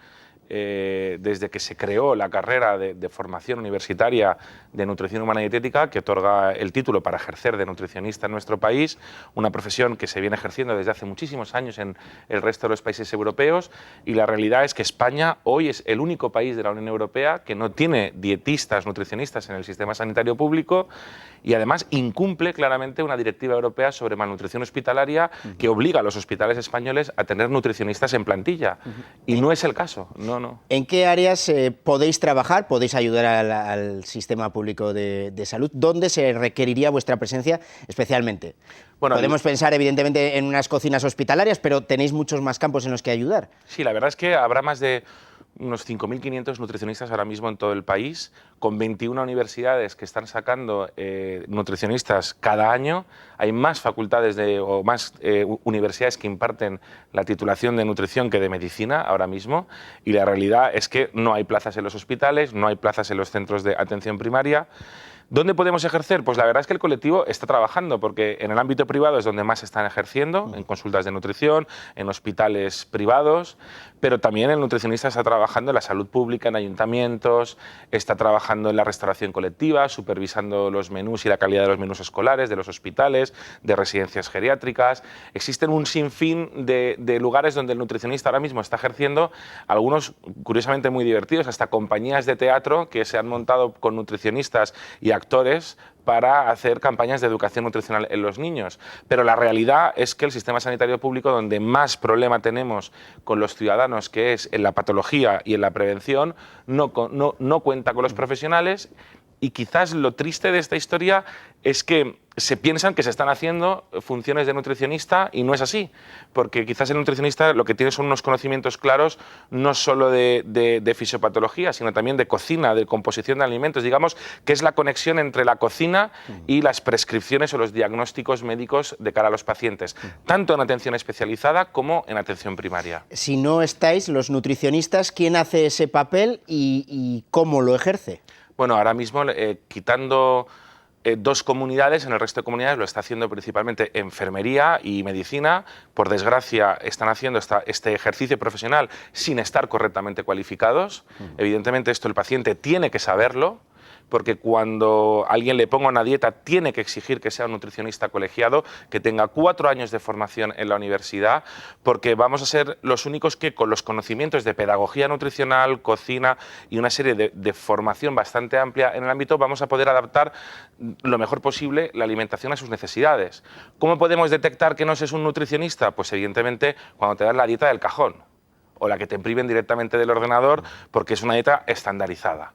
Desde que se creó la carrera de formación universitaria de nutrición humana y dietética, que otorga el título para ejercer de nutricionista en nuestro país, una profesión que se viene ejerciendo desde hace muchísimos años en el resto de los países europeos, y la realidad es que España hoy es el único país de la Unión Europea que no tiene dietistas, nutricionistas en el sistema sanitario público, y además incumple claramente una directiva europea sobre malnutrición hospitalaria que obliga a los hospitales españoles a tener nutricionistas en plantilla, y no es el caso. No. ¿En qué áreas podéis trabajar, podéis ayudar al sistema público de salud? ¿Dónde se requeriría vuestra presencia especialmente? Bueno, podemos pensar evidentemente en unas cocinas hospitalarias, pero tenéis muchos más campos en los que ayudar. Sí, la verdad es que habrá más de unos 5.500 nutricionistas ahora mismo en todo el país, con 21 universidades que están sacando nutricionistas cada año. Hay más facultades o más universidades que imparten la titulación de nutrición que de medicina ahora mismo, y la realidad es que no hay plazas en los hospitales, no hay plazas en los centros de atención primaria. ¿Dónde podemos ejercer? Pues la verdad es que el colectivo está trabajando, porque en el ámbito privado es donde más están ejerciendo, en consultas de nutrición, en hospitales privados, pero también el nutricionista está trabajando en la salud pública, en ayuntamientos, está trabajando en la restauración colectiva, supervisando los menús y la calidad de los menús escolares, de los hospitales, de residencias geriátricas. Existen un sinfín de lugares donde el nutricionista ahora mismo está ejerciendo, algunos curiosamente muy divertidos, hasta compañías de teatro que se han montado con nutricionistas y actores para hacer campañas de educación nutricional en los niños. Pero la realidad es que el sistema sanitario público, donde más problema tenemos con los ciudadanos, que es en la patología y en la prevención, no cuenta con los profesionales. Y quizás lo triste de esta historia es que se piensan que se están haciendo funciones de nutricionista y no es así, porque quizás el nutricionista lo que tiene son unos conocimientos claros no solo de fisiopatología, sino también de cocina, de composición de alimentos, digamos que es la conexión entre la cocina y las prescripciones o los diagnósticos médicos de cara a los pacientes, tanto en atención especializada como en atención primaria. Si no estáis los nutricionistas, ¿quién hace ese papel y cómo lo ejerce? Bueno, ahora mismo quitando dos comunidades, en el resto de comunidades lo está haciendo principalmente enfermería y medicina. Por desgracia están haciendo este ejercicio profesional sin estar correctamente cualificados. Evidentemente esto el paciente tiene que saberlo, porque cuando alguien le ponga una dieta tiene que exigir que sea un nutricionista colegiado, que tenga 4 años de formación en la universidad, porque vamos a ser los únicos que con los conocimientos de pedagogía nutricional, cocina y una serie de formación bastante amplia en el ámbito vamos a poder adaptar lo mejor posible la alimentación a sus necesidades. ¿Cómo podemos detectar que no es un nutricionista? Pues evidentemente cuando te dan la dieta del cajón o la que te imprimen directamente del ordenador porque es una dieta estandarizada.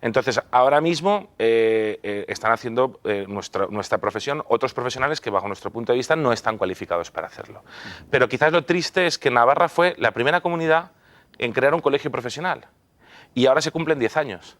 Entonces, ahora mismo están haciendo nuestra profesión otros profesionales que, bajo nuestro punto de vista, no están cualificados para hacerlo. Pero quizás lo triste es que Navarra fue la primera comunidad en crear un colegio profesional. Y ahora se cumplen 10 años.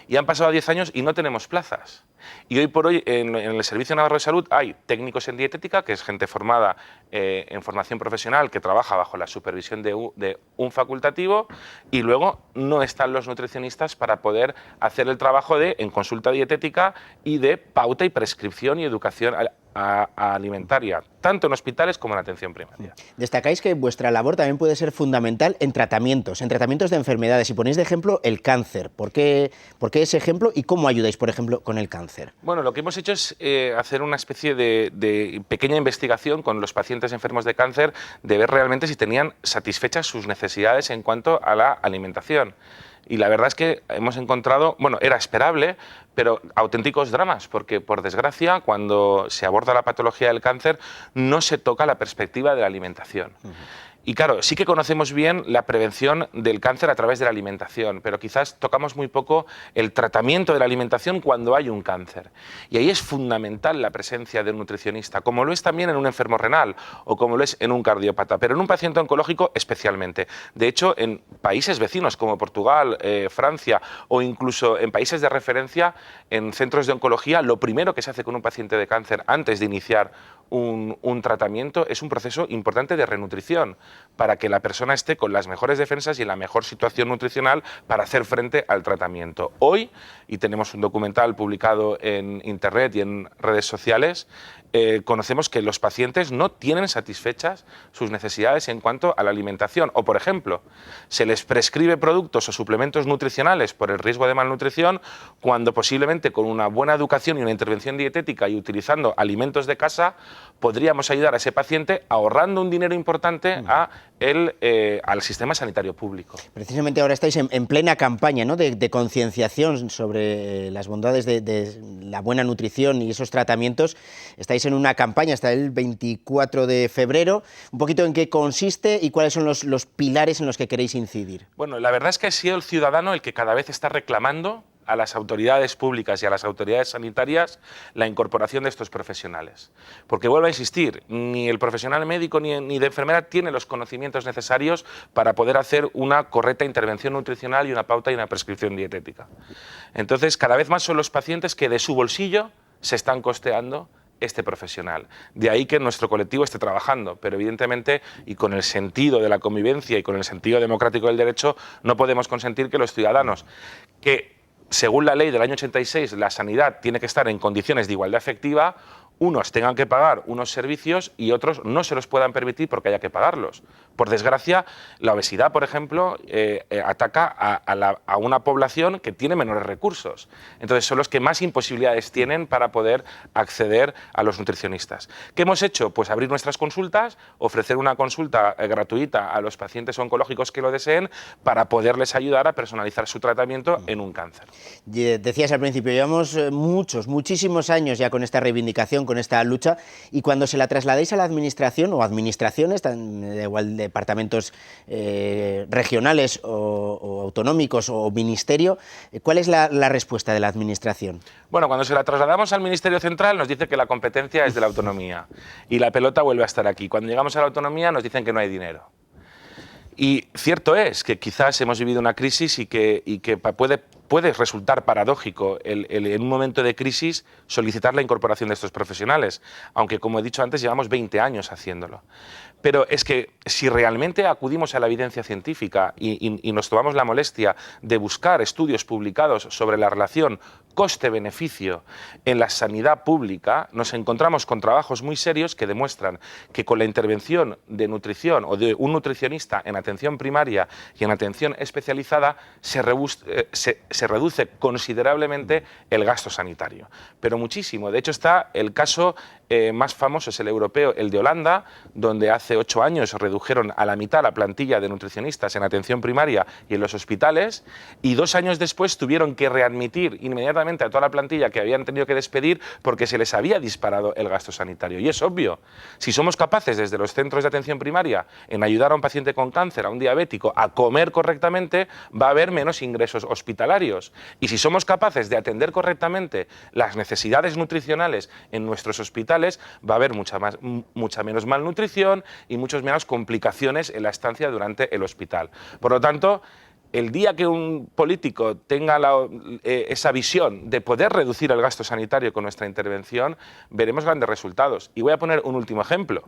Y han pasado 10 años y no tenemos plazas. Y hoy por hoy en el Servicio Navarro de Salud hay técnicos en dietética, que es gente formada en formación profesional que trabaja bajo la supervisión de un facultativo, y luego no están los nutricionistas para poder hacer el trabajo en consulta dietética y de pauta y prescripción y educación alimentaria, tanto en hospitales como en atención primaria. Destacáis que vuestra labor también puede ser fundamental en tratamientos de enfermedades, y ponéis de ejemplo el cáncer. ¿Por qué ese ejemplo y cómo ayudáis, por ejemplo, con el cáncer? Bueno, lo que hemos hecho es hacer una especie de pequeña investigación con los pacientes enfermos de cáncer, de ver realmente si tenían satisfechas sus necesidades en cuanto a la alimentación. Y la verdad es que hemos encontrado, bueno, era esperable, pero auténticos dramas, porque por desgracia cuando se aborda la patología del cáncer no se toca la perspectiva de la alimentación. Y claro, sí que conocemos bien la prevención del cáncer a través de la alimentación, pero quizás tocamos muy poco el tratamiento de la alimentación cuando hay un cáncer. Y ahí es fundamental la presencia de un nutricionista, como lo es también en un enfermo renal o como lo es en un cardiópata, pero en un paciente oncológico especialmente. De hecho, en países vecinos como Portugal, Francia o incluso en países de referencia, en centros de oncología, lo primero que se hace con un paciente de cáncer antes de iniciar un tratamiento es un proceso importante de renutrición, para que la persona esté con las mejores defensas y en la mejor situación nutricional para hacer frente al tratamiento. Hoy, y tenemos un documental publicado en internet y en redes sociales, conocemos que los pacientes no tienen satisfechas sus necesidades en cuanto a la alimentación. O, por ejemplo, se les prescribe productos o suplementos nutricionales por el riesgo de malnutrición, cuando posiblemente con una buena educación y una intervención dietética y utilizando alimentos de casa, podríamos ayudar a ese paciente ahorrando un dinero importante al sistema sanitario público. Precisamente ahora estáis en plena campaña, ¿no?, de concienciación sobre las bondades de la buena nutrición y esos tratamientos. Estáis en una campaña hasta el 24 de febrero. Un poquito en qué consiste y cuáles son los pilares en los que queréis incidir. Bueno, la verdad es que ha sido el ciudadano el que cada vez está reclamando a las autoridades públicas y a las autoridades sanitarias la incorporación de estos profesionales. Porque, vuelvo a insistir, ni el profesional médico ni de enfermera tiene los conocimientos necesarios para poder hacer una correcta intervención nutricional y una pauta y una prescripción dietética. Entonces, cada vez más son los pacientes que de su bolsillo se están costeando este profesional. De ahí que nuestro colectivo esté trabajando, pero evidentemente, y con el sentido de la convivencia y con el sentido democrático del derecho, no podemos consentir que los ciudadanos que, según la ley del año 86, la sanidad tiene que estar en condiciones de igualdad efectiva, unos tengan que pagar unos servicios y otros no se los puedan permitir porque haya que pagarlos. Por desgracia, la obesidad, por ejemplo, ataca a una población que tiene menores recursos. Entonces son los que más imposibilidades tienen para poder acceder a los nutricionistas. ¿Qué hemos hecho? Pues abrir nuestras consultas, ofrecer una consulta gratuita a los pacientes oncológicos que lo deseen para poderles ayudar a personalizar su tratamiento en un cáncer. Decías al principio, llevamos muchísimos años ya con esta reivindicación, con esta lucha, y cuando se la trasladéis a la administración o administraciones, igual departamentos regionales o autonómicos o ministerio, ¿cuál es la respuesta de la administración? Bueno, cuando se la trasladamos al Ministerio Central nos dice que la competencia es de la autonomía y la pelota vuelve a estar aquí. Cuando llegamos a la autonomía nos dicen que no hay dinero. Y cierto es que quizás hemos vivido una crisis y que puede resultar paradójico en un momento de crisis solicitar la incorporación de estos profesionales, aunque, como he dicho antes, llevamos 20 años haciéndolo. Pero es que si realmente acudimos a la evidencia científica y nos tomamos la molestia de buscar estudios publicados sobre la relación coste-beneficio en la sanidad pública, nos encontramos con trabajos muy serios que demuestran que con la intervención de nutrición o de un nutricionista en atención primaria y en atención especializada se reduce considerablemente el gasto sanitario. Pero muchísimo. De hecho, está el caso más famoso, es el europeo, el de Holanda, donde hace 8 años redujeron a la mitad la plantilla de nutricionistas en atención primaria y en los hospitales, y 2 años después tuvieron que readmitir inmediatamente a toda la plantilla que habían tenido que despedir porque se les había disparado el gasto sanitario. Y es obvio, si somos capaces desde los centros de atención primaria en ayudar a un paciente con cáncer, a un diabético, a comer correctamente, va a haber menos ingresos hospitalarios. Y si somos capaces de atender correctamente las necesidades nutricionales en nuestros hospitales, va a haber mucha menos malnutrición y muchas menos complicaciones en la estancia durante el hospital. Por lo tanto, el día que un político tenga esa visión de poder reducir el gasto sanitario con nuestra intervención, veremos grandes resultados. Y voy a poner un último ejemplo.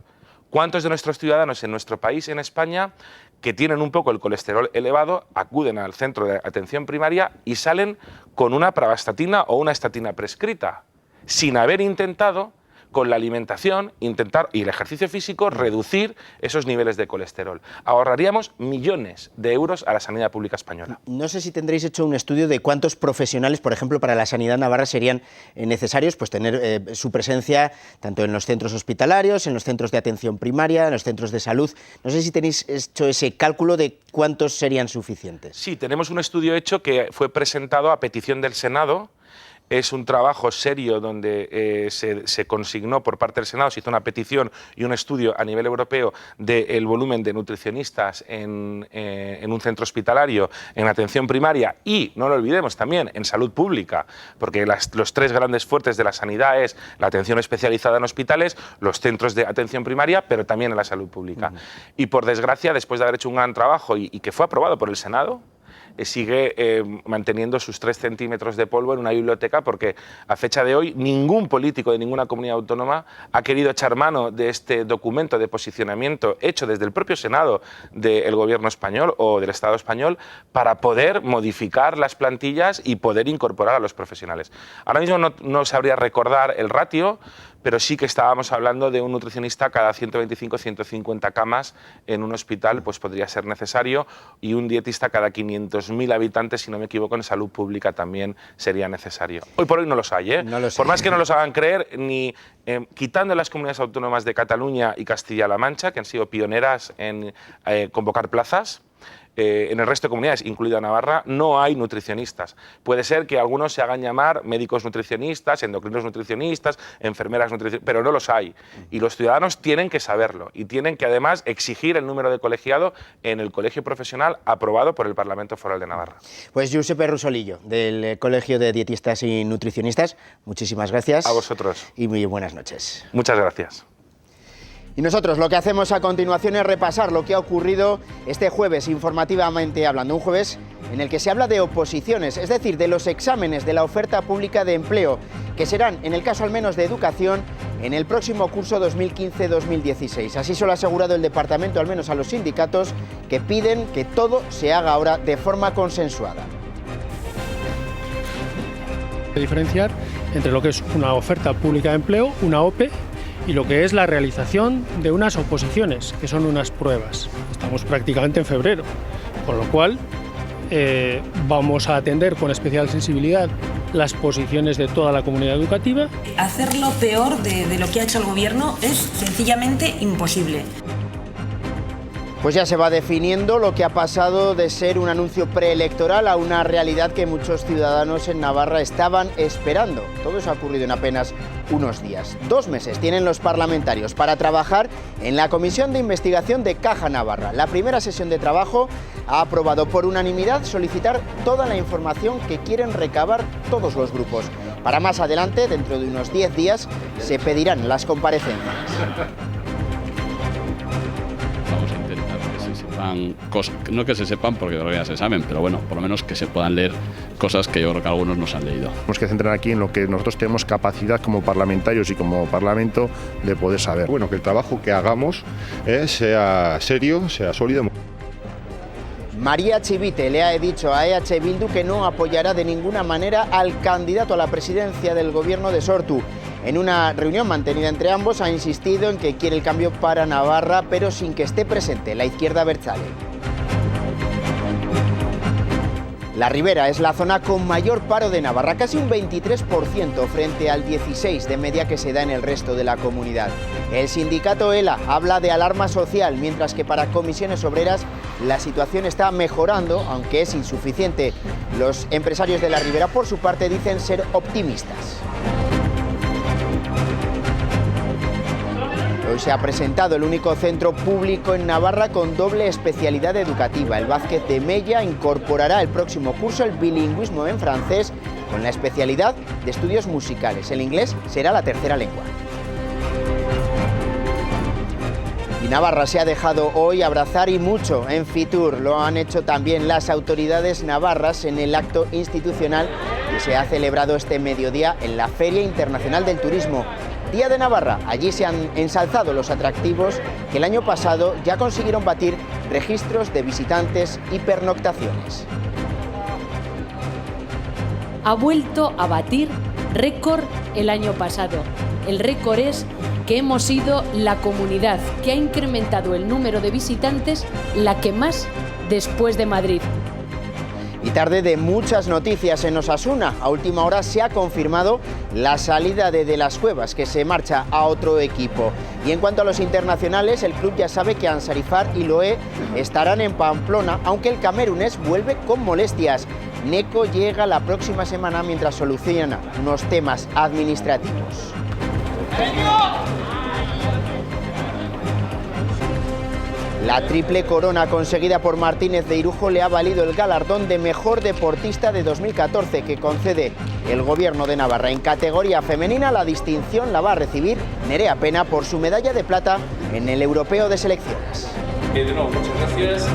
¿Cuántos de nuestros ciudadanos en nuestro país, en España, que tienen un poco el colesterol elevado, acuden al centro de atención primaria y salen con una pravastatina o una estatina prescrita, sin haber intentado con la alimentación, intentar, y el ejercicio físico, reducir esos niveles de colesterol. Ahorraríamos millones de euros a la sanidad pública española. No sé si tendréis hecho un estudio de cuántos profesionales, por ejemplo, para la sanidad navarra serían necesarios pues tener su presencia tanto en los centros hospitalarios, en los centros de atención primaria, en los centros de salud. No sé si tenéis hecho ese cálculo de cuántos serían suficientes. Sí, tenemos un estudio hecho que fue presentado a petición del Senado. Es un trabajo serio donde se consignó por parte del Senado, se hizo una petición y un estudio a nivel europeo del volumen de nutricionistas en un centro hospitalario, en atención primaria y, no lo olvidemos, también en salud pública, porque los tres grandes fuertes de la sanidad es la atención especializada en hospitales, los centros de atención primaria, pero también en la salud pública. Y por desgracia, después de haber hecho un gran trabajo y que fue aprobado por el Senado, sigue manteniendo sus 3 centímetros de polvo en una biblioteca porque a fecha de hoy ningún político de ninguna comunidad autónoma ha querido echar mano de este documento de posicionamiento hecho desde el propio Senado del Gobierno español o del Estado español para poder modificar las plantillas y poder incorporar a los profesionales. Ahora mismo no sabría recordar el ratio, pero sí que estábamos hablando de un nutricionista cada 125-150 camas en un hospital, pues podría ser necesario, y un dietista cada 500.000 habitantes, si no me equivoco, en salud pública también sería necesario. Hoy por hoy no los hay, ¿eh? No los por hay. más que no los hagan creer, ni quitando las comunidades autónomas de Cataluña y Castilla-La Mancha, que han sido pioneras en convocar plazas, en el resto de comunidades, incluida Navarra, no hay nutricionistas. Puede ser que algunos se hagan llamar médicos nutricionistas, endocrinos nutricionistas, enfermeras nutricionistas, pero no los hay. Y los ciudadanos tienen que saberlo y tienen que además exigir el número de colegiado en el colegio profesional aprobado por el Parlamento Foral de Navarra. Pues Giuseppe Rusolillo, del Colegio de Dietistas y Nutricionistas, muchísimas gracias. A vosotros. Y muy buenas noches. Muchas gracias. Y nosotros lo que hacemos a continuación es repasar lo que ha ocurrido este jueves, informativamente hablando. Un jueves en el que se habla de oposiciones, es decir, de los exámenes de la oferta pública de empleo, que serán, en el caso al menos de educación, en el próximo curso 2015-2016. Así se lo ha asegurado el departamento, al menos a los sindicatos, que piden que todo se haga ahora de forma consensuada. Diferenciar entre lo que es una oferta pública de empleo, una OPE, y lo que es la realización de unas oposiciones, que son unas pruebas. Estamos prácticamente en febrero, con lo cual vamos a atender con especial sensibilidad las posiciones de toda la comunidad educativa. Hacerlo peor de lo que ha hecho el Gobierno es sencillamente imposible. Pues ya se va definiendo lo que ha pasado de ser un anuncio preelectoral a una realidad que muchos ciudadanos en Navarra estaban esperando. Todo eso ha ocurrido en apenas unos días. 2 meses tienen los parlamentarios para trabajar en la Comisión de Investigación de Caja Navarra. La primera sesión de trabajo ha aprobado por unanimidad solicitar toda la información que quieren recabar todos los grupos. Para más adelante, dentro de unos 10 días, se pedirán las comparecencias. Vamos a intentar que se sepan cosas, no que se sepan porque todavía se saben, pero bueno, por lo menos que se puedan leer cosas que yo creo que algunos no se han leído. Tenemos que centrar aquí en lo que nosotros tenemos capacidad como parlamentarios y como Parlamento de poder saber. Bueno, que el trabajo que hagamos sea serio, sea sólido. María Chivite le ha dicho a EH Bildu que no apoyará de ninguna manera al candidato a la presidencia del gobierno de Sortu. En una reunión mantenida entre ambos ha insistido en que quiere el cambio para Navarra, pero sin que esté presente la izquierda abertzale. La Ribera es la zona con mayor paro de Navarra, casi un 23% frente al 16% de media que se da en el resto de la comunidad. El sindicato ELA habla de alarma social, mientras que para Comisiones Obreras la situación está mejorando, aunque es insuficiente. Los empresarios de la Ribera, por su parte, dicen ser optimistas. Hoy se ha presentado el único centro público en Navarra con doble especialidad educativa. El Vázquez de Mella incorporará el próximo curso el bilingüismo en francés con la especialidad de estudios musicales. El inglés será la tercera lengua. Y Navarra se ha dejado hoy abrazar y mucho en Fitur. Lo han hecho también las autoridades navarras en el acto institucional que se ha celebrado este mediodía en la Feria Internacional del Turismo. Día de Navarra, allí se han ensalzado los atractivos que el año pasado ya consiguieron batir registros de visitantes y pernoctaciones. Ha vuelto a batir récord el año pasado. El récord es que hemos sido la comunidad que ha incrementado el número de visitantes, la que más después de Madrid. Y tarde de muchas noticias en Osasuna. A última hora se ha confirmado la salida de las Cuevas, que se marcha a otro equipo. Y en cuanto a los internacionales, el club ya sabe que Ansarifar y Loé estarán en Pamplona, aunque el camerunés vuelve con molestias. Neco llega la próxima semana mientras soluciona unos temas administrativos. La triple corona conseguida por Martínez de Irujo le ha valido el galardón de mejor deportista de 2014 que concede el Gobierno de Navarra. En categoría femenina, la distinción la va a recibir Nerea Pena por su medalla de plata en el Europeo de Selecciones. De nuevo, muchas gracias.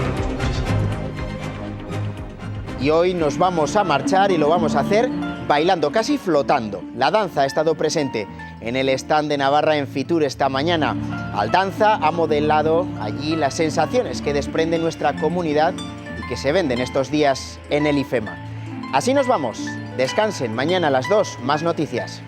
Y hoy nos vamos a marchar y lo vamos a hacer bailando, casi flotando. La danza ha estado presente en el stand de Navarra en Fitur esta mañana. Aldanza ha modelado allí las sensaciones que desprende nuestra comunidad y que se venden estos días en el IFEMA. Así nos vamos. Descansen. Mañana a las 2, más noticias.